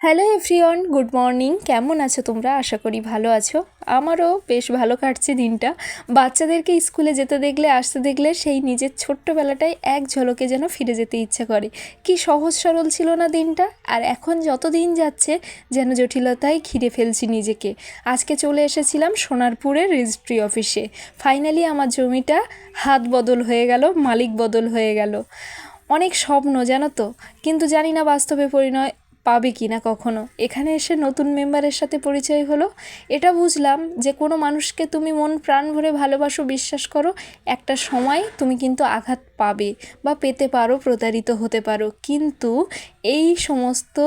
Hello everyone, good morning. কেমন আছো তোমরা? আশা করি ভালো আছো। আমারও বেশ ভালো কাটছে দিনটা। বাচ্চাদেরকে স্কুলে যেতে দেখলে, আসতে দেখলে সেই নিজের ছোট্টবেলাটায় এক ঝলকে যেন ফিরে যেতে ইচ্ছে করে। কি সহজ সরল ছিল না দিনটা, আর এখন যত দিন যাচ্ছে যেন জটিলতায় ঘিরে ফেলছি নিজেকে। আজকে চলে এসেছিলাম সোনারপুরের রেজিস্ট্রি অফিসে। ফাইনালি আমার জমিটা হাত বদল হয়ে গেল, মালিক বদল হয়ে গেল। অনেক স্বপ্ন জানো তো, কিন্তু জানি না বাস্তবে পরিণয় পাবে কি না কখনো। এখানে এসে নতুন মেম্বারের সাথে পরিচয় হলো। এটা বুঝলাম যে কোনো মানুষকে তুমি মন প্রাণ ভরে ভালোবাসো, বিশ্বাস করো, একটা সময় তুমি কিন্তু আঘাত পাবে বা পেতে পারো, প্রতারিত হতে পারো, কিন্তু এই সমস্ত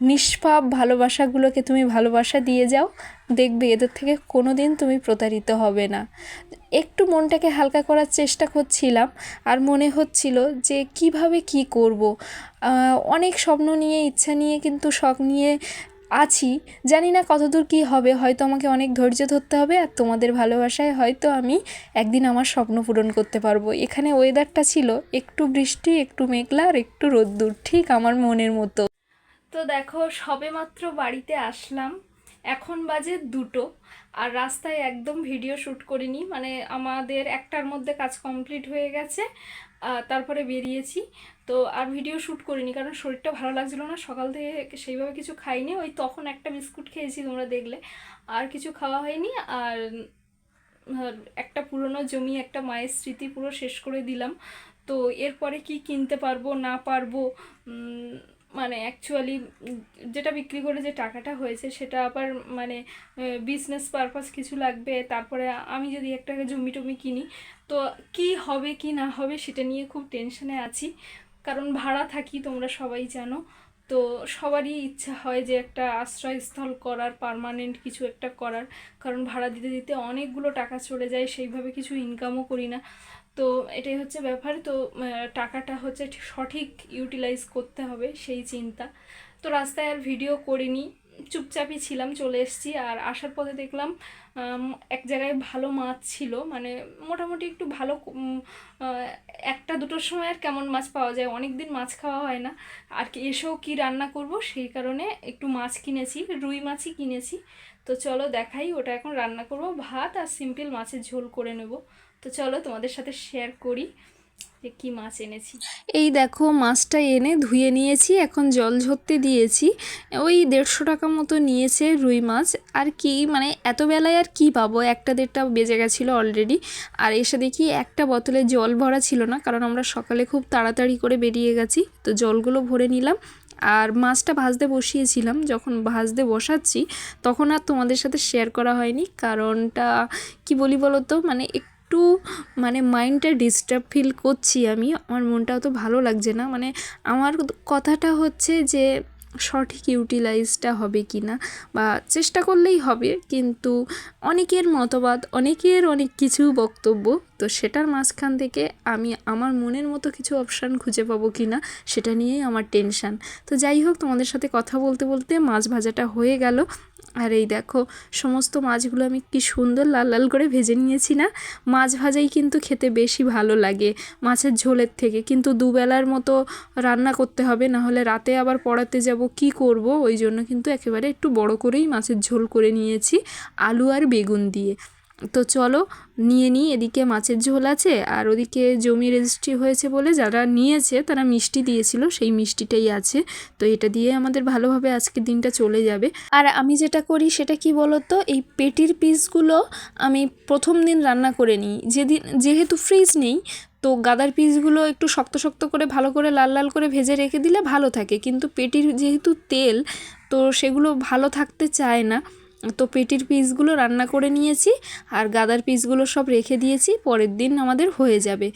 নিষ্পাপ ভালোবাসাগুলোকে তুমি ভালোবাসা দিয়ে যাও, দেখবে এদের থেকে কোনো দিন তুমি প্রতারিত হবে না। একটু মনটাকে হালকা করার চেষ্টা করছিলাম, আর মনে হচ্ছিল যে কিভাবে কি করব। অনেক স্বপ্ন নিয়ে, ইচ্ছা নিয়ে, কিন্তু শখ নিয়ে আছি। জানি না কতদূর কী হবে, হয়তো আমাকে অনেক ধৈর্য ধরতে হবে, আর তোমাদের ভালোবাসায় হয়তো আমি একদিন আমার স্বপ্ন পূরণ করতে পারবো। এখানে ওয়েদারটা ছিল একটু বৃষ্টি, একটু মেঘলা, আর একটু রোদ্দুর, ঠিক আমার মনের মতো। তো দেখো, সবেমাত্র বাড়িতে আসলাম, এখন বাজে 2টো, আর রাস্তায় একদম ভিডিও শ্যুট করিনি, মানে আমাদের 1টার মধ্যে কাজ কমপ্লিট হয়ে গেছে, তারপরে বেরিয়েছি। তো আর ভিডিও শ্যুট করিনি, কারণ শরীরটা ভালো লাগছিল না, সকাল থেকে সেইভাবে কিছু খাইনি, ওই তখন একটা বিস্কুট খেয়েছি তোমরা দেখলে, আর কিছু খাওয়া হয়নি। আর একটা পুরনো জমি, একটা মায়ের স্মৃতি পুরো শেষ করে দিলাম। তো এরপরে কি কিনতে পারবো না পারবো, মানে অ্যাকচুয়ালি যেটা বিক্রি করে যে টাকাটা হয়েছে সেটা আবার মানে বিজনেস পারপাস কিছু লাগবে, তারপরে আমি যদি একটা জমি টমি কিনি তো কি হবে কি না হবে সেটা নিয়ে খুব টেনশনে আছি। কারণ ভাড়া থাকি, তোমরা সবাই জানো। তো সবারই ইচ্ছা হয় যে একটা আশ্রয়স্থল করার, পার্মানেন্ট কিছু একটা করার, কারণ ভাড়া দিতে দিতে অনেকগুলো টাকা চলে যায়, সেইভাবে কিছু ইনকামও করি না। তো এটাই হচ্ছে ব্যাপার। তো টাকাটা হচ্ছে সঠিক ইউটিলাইজ করতে হবে, সেই চিন্তা। তো রাস্তায় আর ভিডিও করিনি, চুপচাপই ছিলাম, চলে এসেছি। আর আসার পথে দেখলাম এক জায়গায় ভালো মাছ ছিল, মানে মোটামুটি একটু ভালো, 1টা 2টোর সময় আর কেমন মাছ পাওয়া যায়, অনেক দিন মাছ খাওয়া হয় না। আর কি এসেও কি রান্না করব, সেই কারণে একটু মাছ কিনেছি, রুই মাছই কিনেছি। তো চলো দেখাই, ওটা এখন রান্না করব, ভাত আর সিম্পল মাছের ঝোল করে নেব। তো চলো তোমাদের সাথে শেয়ার করি যে কী মাছ এনেছি। এই দেখো, মাছটা এনে ধুয়ে নিয়েছি, এখন জল ঝরতে দিয়েছি। ওই 150 টাকা মতো নিয়েছে রুই মাছ। আর কি মানে এত বেলায় আর কি পাবো, 1টা 1:30 বেজে গেছিলো অলরেডি। আর এসে দেখি একটা বোতলে জল ভরা ছিল না, কারণ আমরা সকালে খুব তাড়াতাড়ি করে বেরিয়ে গেছি। তো জলগুলো ভরে নিলাম, আর মাছটা ভাজতে বসিয়েছিলাম। যখন ভাজতে বসাচ্ছি তখন আর তোমাদের সাথে শেয়ার করা হয়নি, কারণটা কি বলি বলো তো, মানে একটু মানে মাইন্ডটা ডিস্টার্ব ফিল করছি আমি, আমার মনটাও তো ভালো লাগছে না। মানে আমার কথাটা হচ্ছে যে সঠিক ইউটিলাইজটা হবে কি না, বা চেষ্টা করলেই হবে, কিন্তু অনেকের মতবাদ, অনেকের অনেক কিছু বক্তব্য, তো সেটার মাঝখান থেকে আমি আমার মনের মতো কিছু অপশান খুঁজে পাবো কি না সেটা নিয়েই আমার টেনশান। তো যাই হোক, তোমাদের সাথে কথা বলতে বলতে মাছ ভাজাটা হয়ে গেল। আর এই দেখো, সমস্ত মাছগুলো আমি কি সুন্দর লাল লাল করে ভেজে নিয়েছি না। মাছ ভাজাই কিন্তু খেতে বেশি ভালো লাগে মাছের ঝোলের থেকে, কিন্তু দুবেলার মতো রান্না করতে হবে, না হলে রাতে আবার পড়াতে যাব, কি করব, ওই জন্য কিন্তু একেবারে একটু বড় করেই মাছের ঝোল করে নিয়েছি, আলু আর বেগুন দিয়ে। তো চলো নিয়ে নিই, এদিকে মাছের ঝোল আছে, আর ওদিকে জমি রেজিস্ট্রি হয়েছে বলে যারা নিয়েছে তারা মিষ্টি দিয়েছিল, সেই মিষ্টিটাই আছে। তো এটা দিয়ে আমাদের ভালোভাবে আজকের দিনটা চলে যাবে। আর আমি যেটা করি সেটা কি বলো তো, এই পেটির পিসগুলো আমি প্রথম দিন রান্না করে নিই, যেহেতু ফ্রিজ নেই, তো গাদার পিসগুলো একটু শক্ত শক্ত করে ভালো করে লাল লাল করে ভেজে রেখে দিলে ভালো থাকে, কিন্তু পেটির যেহেতু তেল, তো সেগুলো ভালো থাকতে চায় না। তো পেটির পিসগুলো রান্না করে নিয়েছি, আর গাদার পিসগুলো সব রেখে দিয়েছি, পরের দিন আমাদের হয়ে যাবে।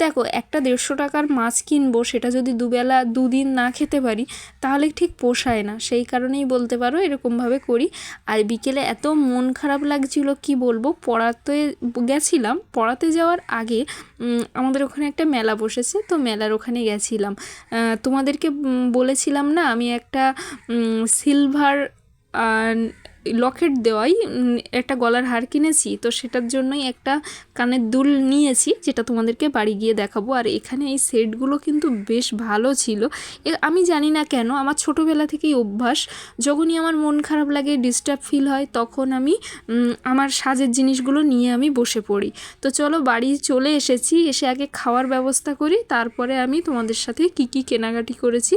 দেখো, একটা 150 টাকার মাছ কিনবো, সেটা যদি দুবেলা 2 দিন না খেতে পারি তাহলে ঠিক পোষায় না, সেই কারণেই বলতে পারো এরকমভাবে করি। আর বিকেলে এত মন খারাপ লাগছিল কি বলবো, পড়াতে গেছিলাম, পড়াতে যাওয়ার আগে আমাদের ওখানে একটা মেলা বসেছে, তো মেলার ওখানে গেছিলাম। তোমাদেরকে বলেছিলাম না আমি একটা সিলভার লকেট দেওয়াই একটা গলার হার কিনেছি, তো সেটার জন্যই একটা কানের দুল নিয়েছি, যেটা তোমাদেরকে বাড়ি গিয়ে দেখাবো। আর এখানে এই সেটগুলো কিন্তু বেশ ভালো ছিল। আমি জানি না কেন, আমার ছোটোবেলা থেকেই অভ্যাস, যখনই আমার মন খারাপ লাগে, ডিস্টার্ব ফিল হয়, তখন আমি আমার সাজের জিনিসগুলো নিয়ে আমি বসে পড়ি। তো চলো বাড়ি চলে এসেছি, এসে আগে খাওয়ার ব্যবস্থা করি, তারপরে আমি তোমাদের সাথে কি কি কেনাকাটি করেছি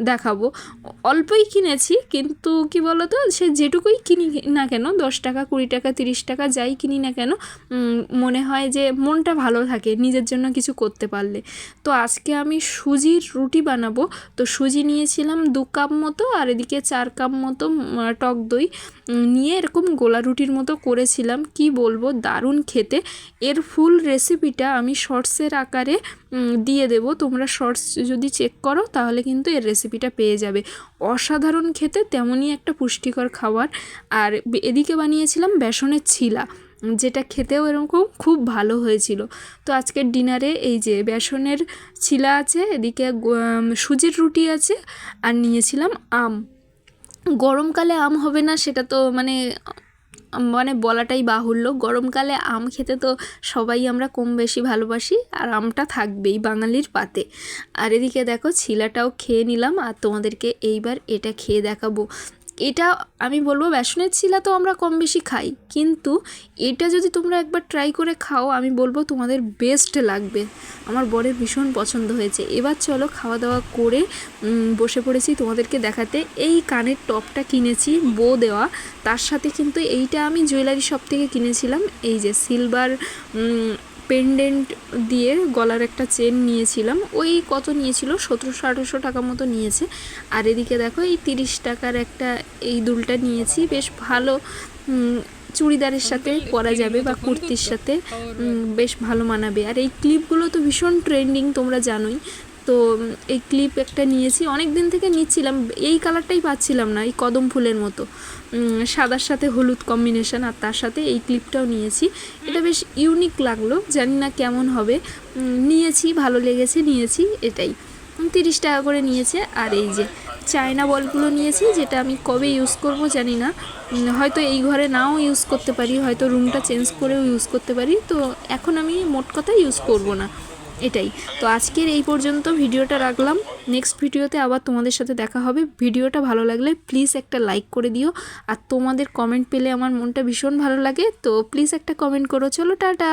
দেখাবো। অল্পই কিনেছি, কিন্তু কি বলো তো, সে যেটুকুই কিনি না কেন, 10 টাকা 20 টাকা 30 টাকা যাই কিনি না কেন, মনে হয় যে মনটা ভালো থাকে নিজের জন্য কিছু করতে পারলে। তো আজকে আমি সুজির রুটি বানাবো। তো সুজি নিয়েছিলাম 2 কাপ মতো, আর এদিকে 4 কাপ মতো টক দই নিয়ে এরকম গোলা রুটির মতো করেছিলাম। কি বলবো, দারুণ খেতে। এর ফুল রেসিপিটা আমি শর্টসের আকারে দিয়ে দেব, তোমরা শর্টস যদি চেক করো তাহলে কিন্তু এর রেসিপিটা পেয়ে যাবে। অসাধারণ খেতে, তেমনই একটা পুষ্টিকর খাবার। আর এদিকে বানিয়েছিলাম বেসনের ছিলা, যেটা খেতেও এরকম খুব ভালো হয়েছিল। তো আজকের ডিনারে এই যে বেসনের ছিলা আছে, এদিকে সুজির রুটি আছে, আর নিয়েছিলাম আম। গরমকালে আম হবে না সেটা তো মানে বলাটাই বাহুল্য। গরমকালে আম খেতে তো সবাই আমরা কম বেশি ভালোবাসি, আর আমটা থাকবেই বাঙালির পাতে। আর এদিকে দেখো ছিলাটাও খেয়ে নিলাম, আর তোমাদেরকে এইবার এটা খেয়ে দেখাবো। এটা আমি বলবো, বেসনের ছিলা তো আমরা কম বেশি খাই, কিন্তু এটা যদি তোমরা একবার ট্রাই করে খাও, আমি বলবো তোমাদের বেস্ট লাগবে। আমার বরের ভীষণ পছন্দ হয়েছে। এবার চলো খাওয়া দাওয়া করে বসে পড়েছি তোমাদেরকে দেখাতে। এই কানের টপটা কিনেছি বো দেওয়া, তার সাথে কিন্তু এইটা আমি জুয়েলারি শপ থেকে কিনেছিলাম। এই যে সিলভার পেন্ডেন্ট দিয়ে গলার একটা চেন নিয়েছিলাম, ওই কত নিয়েছিল 1700-1800 টাকা মতো নিয়েছে। আর এদিকে দেখো এই 30 টাকার একটা এই দুলটা নিয়েছি, বেশ ভালো, চুড়িদারের সাথে পরা যাবে বা কুর্তির সাথে বেশ ভালো মানাবে। আর এই ক্লিপগুলো তো ভীষণ ট্রেন্ডিং, তোমরা জানোই। তো এই ক্লিপ একটা নিয়েছি, অনেক দিন থেকে নিচ্ছিলাম, এই কালারটাই পাচ্ছিলাম না, এই কদম ফুলের মতো সাদার সাথে হলুদ কম্বিনেশন, আর তার সাথে এই ক্লিপটাও নিয়েছি। এটা বেশ ইউনিক লাগলো, জানি না কেমন হবে, নিয়েছি, ভালো লেগেছে, নিয়েছি, এটাই 30 টাকা করে নিয়েছে। আর এই যে চায়না বলগুলো নিয়েছি, যেটা আমি কবে ইউজ করব জানি না, হয়তো এই ঘরে নাও ইউজ করতে পারি, হয়তো রুমটা চেঞ্জ করেও ইউজ করতে পারি। তো এখন আমি মোট কথা ইউজ করব না, এটাই। তো আজকের এই পর্যন্ত ভিডিওটা রাখলাম, নেক্সট ভিডিওতে আবার তোমাদের সাথে দেখা হবে। ভিডিওটা ভালো লাগলে প্লিজ একটা লাইক করে দিও, আর তোমাদের কমেন্ট পেলে আমার মনটা ভীষণ ভালো লাগে, তো প্লিজ একটা কমেন্ট করো। চলো টাটা।